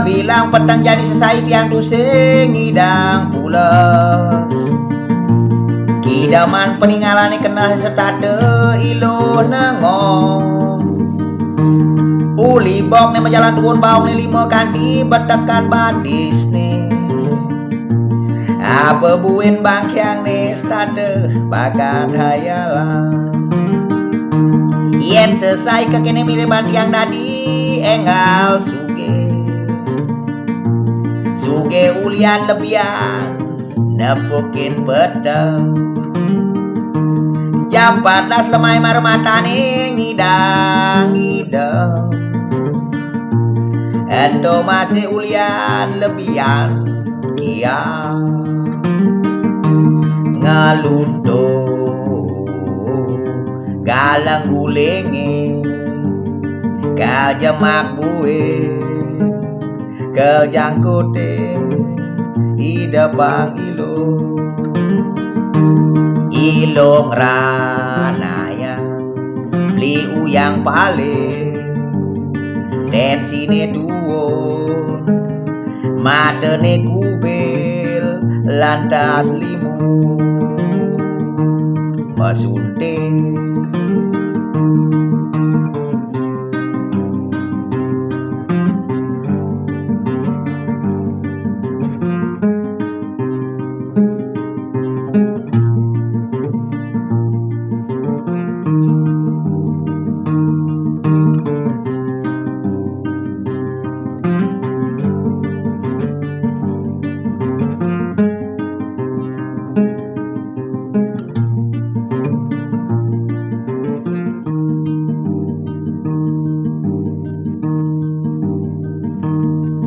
bilang petang jadi sesai tiang dusing ngidang pules. Kidaman peninggalan kena setade ilo nengong. Uli bok ne majalan tuun baung ni lima kandi berdekat badis ni. Apa buin bangkyang ni stade bagat hayalan. Yen selesai kekene mirip bantiang dadi enggal suge. Suge ulian lebihan nepukin pedang. Jam 14 lemai marmatane ngidang-ngidang. Ento masih ulian lebihan kian ngalundung galang gulenge kal jemak buwe ke jangkote ida bang ilong ranaya beli uyang paling dan sini duo matene kubel lantas limu masunte.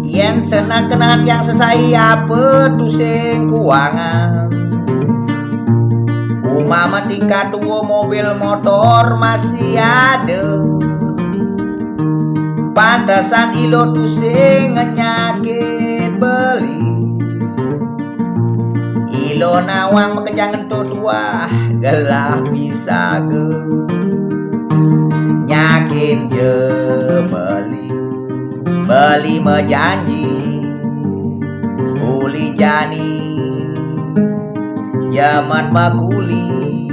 Yen senang kenangan yang selesai apa tusing kuangan. Umama tingkat 2 mobil motor masih ada. Pantasan ilo tusing ngenyakit beli. Ilo nawang mekejang entut wah gelah bisa ge. Nyakin je beli mejanji uli jani jamat makuli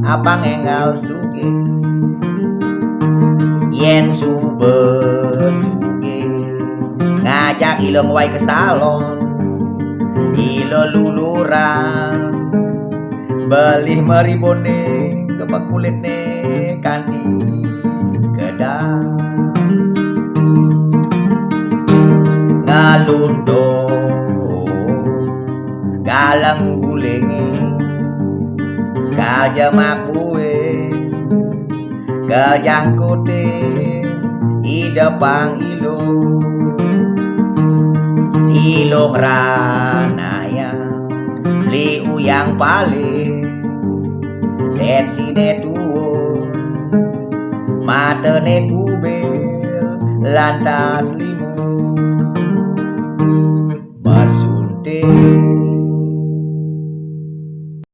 abang enggal suge yen sube suge ngajak ilo ngwai ke salon ilo luluran beli meribondeng kepak kulit ne kandi kedas ngalundung galang gulenge kajamak buwe kajangkote ida pang ilong ranaya beli uyang paling dan sine tuun matene kubel lantas limu masunte.